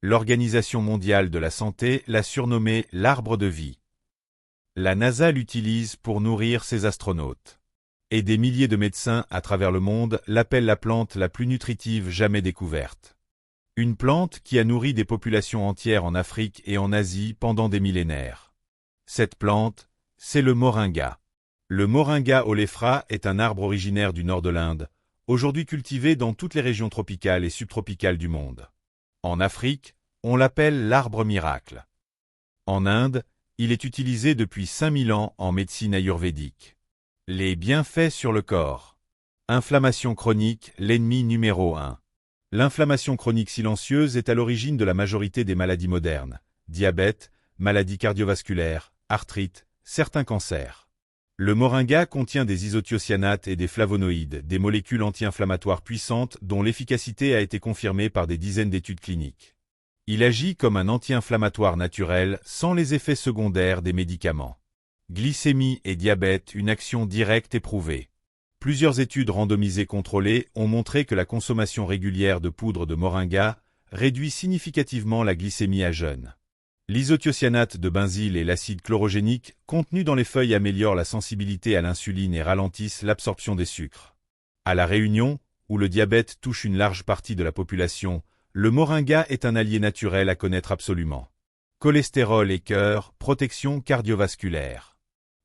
L'Organisation mondiale de la santé l'a surnommé l'arbre de vie. La NASA l'utilise pour nourrir ses astronautes. Et des milliers de médecins à travers le monde l'appellent la plante la plus nutritive jamais découverte. Une plante qui a nourri des populations entières en Afrique et en Asie pendant des millénaires. Cette plante, c'est le moringa. Le moringa oleifera est un arbre originaire du nord de l'Inde, aujourd'hui cultivé dans toutes les régions tropicales et subtropicales du monde. En Afrique, on l'appelle l'arbre miracle. En Inde, il est utilisé depuis 5000 ans en médecine ayurvédique. Les bienfaits sur le corps. Inflammation chronique, l'ennemi numéro 1. L'inflammation chronique silencieuse est à l'origine de la majorité des maladies modernes. Diabète, maladies cardiovasculaires, arthrite, certains cancers. Le moringa contient des isothiocyanates et des flavonoïdes, des molécules anti-inflammatoires puissantes dont l'efficacité a été confirmée par des dizaines d'études cliniques. Il agit comme un anti-inflammatoire naturel sans les effets secondaires des médicaments. Glycémie et diabète, une action directe éprouvée. Plusieurs études randomisées contrôlées ont montré que la consommation régulière de poudre de moringa réduit significativement la glycémie à jeûne. L'isothiocyanate de benzyle et l'acide chlorogénique contenus dans les feuilles améliorent la sensibilité à l'insuline et ralentissent l'absorption des sucres. À La Réunion, où le diabète touche une large partie de la population, le moringa est un allié naturel à connaître absolument. Cholestérol et cœur, protection cardiovasculaire.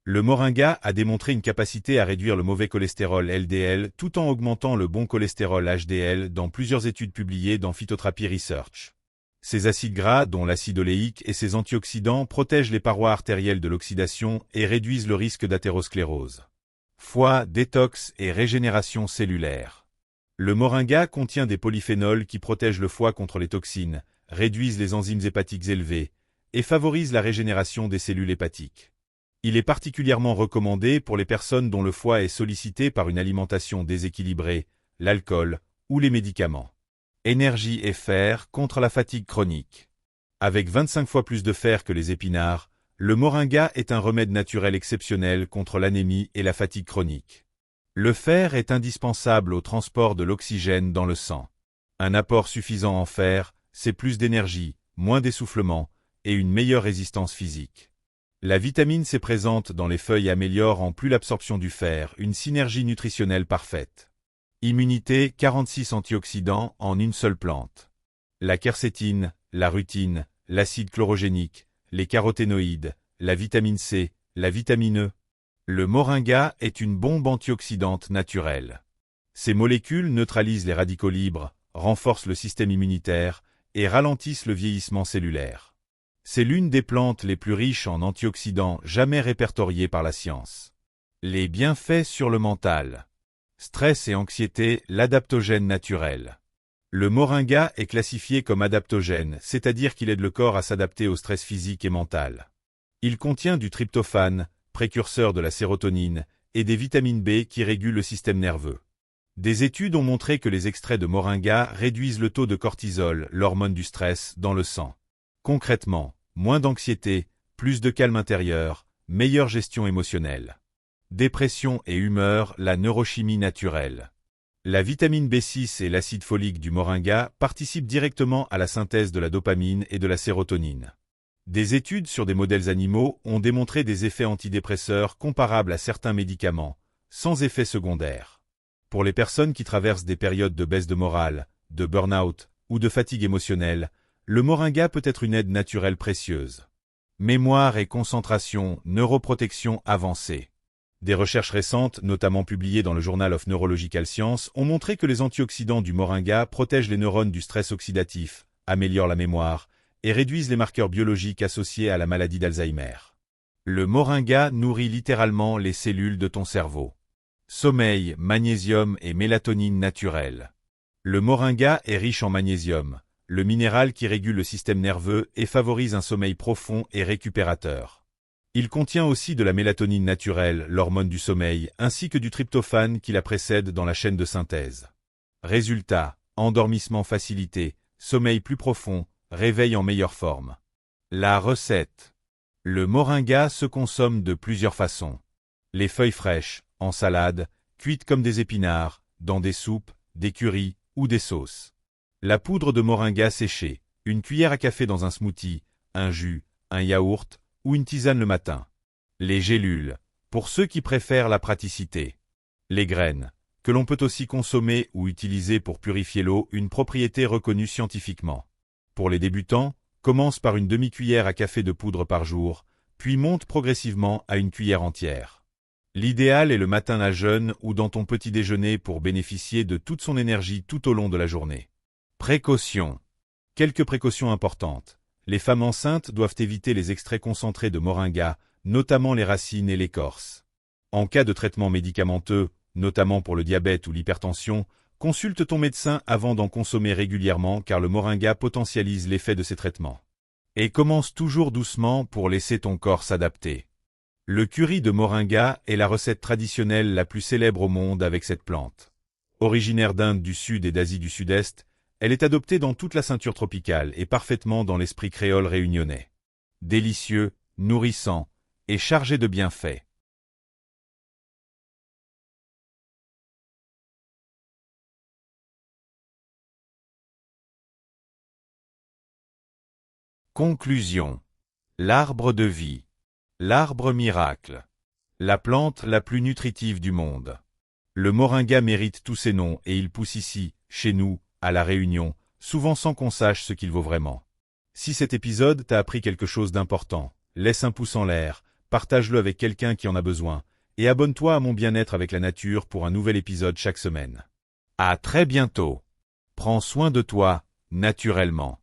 Le moringa a démontré une capacité à réduire le mauvais cholestérol LDL tout en augmentant le bon cholestérol HDL dans plusieurs études publiées dans Phytotherapy Research. Ces acides gras, dont l'acide oléique et ses antioxydants, protègent les parois artérielles de l'oxydation et réduisent le risque d'athérosclérose. Foie, détox et régénération cellulaire. Le moringa contient des polyphénols qui protègent le foie contre les toxines, réduisent les enzymes hépatiques élevées et favorisent la régénération des cellules hépatiques. Il est particulièrement recommandé pour les personnes dont le foie est sollicité par une alimentation déséquilibrée, l'alcool ou les médicaments. Énergie et fer contre la fatigue chronique. Avec 25 fois plus de fer que les épinards, le moringa est un remède naturel exceptionnel contre l'anémie et la fatigue chronique. Le fer est indispensable au transport de l'oxygène dans le sang. Un apport suffisant en fer, c'est plus d'énergie, moins d'essoufflement et une meilleure résistance physique. La vitamine C présente dans les feuilles améliore en plus l'absorption du fer, une synergie nutritionnelle parfaite. Immunité, 46 antioxydants en une seule plante. La quercétine, la rutine, l'acide chlorogénique, les caroténoïdes, la vitamine C, la vitamine E. Le moringa est une bombe antioxydante naturelle. Ces molécules neutralisent les radicaux libres, renforcent le système immunitaire et ralentissent le vieillissement cellulaire. C'est l'une des plantes les plus riches en antioxydants jamais répertoriées par la science. Les bienfaits sur le mental. Stress et anxiété, l'adaptogène naturel. Le moringa est classifié comme adaptogène, c'est-à-dire qu'il aide le corps à s'adapter au stress physique et mental. Il contient du tryptophane, précurseur de la sérotonine, et des vitamines B qui régulent le système nerveux. Des études ont montré que les extraits de moringa réduisent le taux de cortisol, l'hormone du stress, dans le sang. Concrètement, moins d'anxiété, plus de calme intérieur, meilleure gestion émotionnelle. Dépression et humeur, la neurochimie naturelle. La vitamine B6 et l'acide folique du moringa participent directement à la synthèse de la dopamine et de la sérotonine. Des études sur des modèles animaux ont démontré des effets antidépresseurs comparables à certains médicaments, sans effets secondaires. Pour les personnes qui traversent des périodes de baisse de morale, de burn-out ou de fatigue émotionnelle, le moringa peut être une aide naturelle précieuse. Mémoire et concentration, neuroprotection avancée. Des recherches récentes, notamment publiées dans le Journal of Neurological Science, ont montré que les antioxydants du moringa protègent les neurones du stress oxydatif, améliorent la mémoire et réduisent les marqueurs biologiques associés à la maladie d'Alzheimer. Le moringa nourrit littéralement les cellules de ton cerveau. Sommeil, magnésium et mélatonine naturelle. Le moringa est riche en magnésium, le minéral qui régule le système nerveux et favorise un sommeil profond et récupérateur. Il contient aussi de la mélatonine naturelle, l'hormone du sommeil, ainsi que du tryptophane qui la précède dans la chaîne de synthèse. Résultat, endormissement facilité, sommeil plus profond, réveil en meilleure forme. La recette. Le moringa se consomme de plusieurs façons. Les feuilles fraîches, en salade, cuites comme des épinards, dans des soupes, des currys ou des sauces. La poudre de moringa séchée, Une cuillère à café dans un smoothie, un jus, un yaourt ou une tisane le matin. Les gélules, pour ceux qui préfèrent la praticité. Les graines, que l'on peut aussi consommer ou utiliser pour purifier l'eau, une propriété reconnue scientifiquement. Pour les débutants, commence par une demi-cuillère à café de poudre par jour, puis monte progressivement à une cuillère entière. L'idéal est le matin à jeun ou dans ton petit déjeuner pour bénéficier de toute son énergie tout au long de la journée. Précautions. Quelques précautions importantes. Les femmes enceintes doivent éviter les extraits concentrés de moringa, notamment les racines et l'écorce. En cas de traitement médicamenteux, notamment pour le diabète ou l'hypertension, consulte ton médecin avant d'en consommer régulièrement car le moringa potentialise l'effet de ces traitements. Et commence toujours doucement pour laisser ton corps s'adapter. Le curry de moringa est la recette traditionnelle la plus célèbre au monde avec cette plante. Originaire d'Inde du Sud et d'Asie du Sud-Est, elle est adoptée dans toute la ceinture tropicale et parfaitement dans l'esprit créole réunionnais. Délicieux, nourrissant et chargé de bienfaits. Conclusion. L'arbre de vie. L'arbre miracle. La plante la plus nutritive du monde. Le moringa mérite tous ses noms et il pousse ici, chez nous, à La Réunion, souvent sans qu'on sache ce qu'il vaut vraiment. Si cet épisode t'a appris quelque chose d'important, laisse un pouce en l'air, partage-le avec quelqu'un qui en a besoin, et abonne-toi à mon bien-être avec la nature pour un nouvel épisode chaque semaine. À très bientôt. Prends soin de toi, naturellement.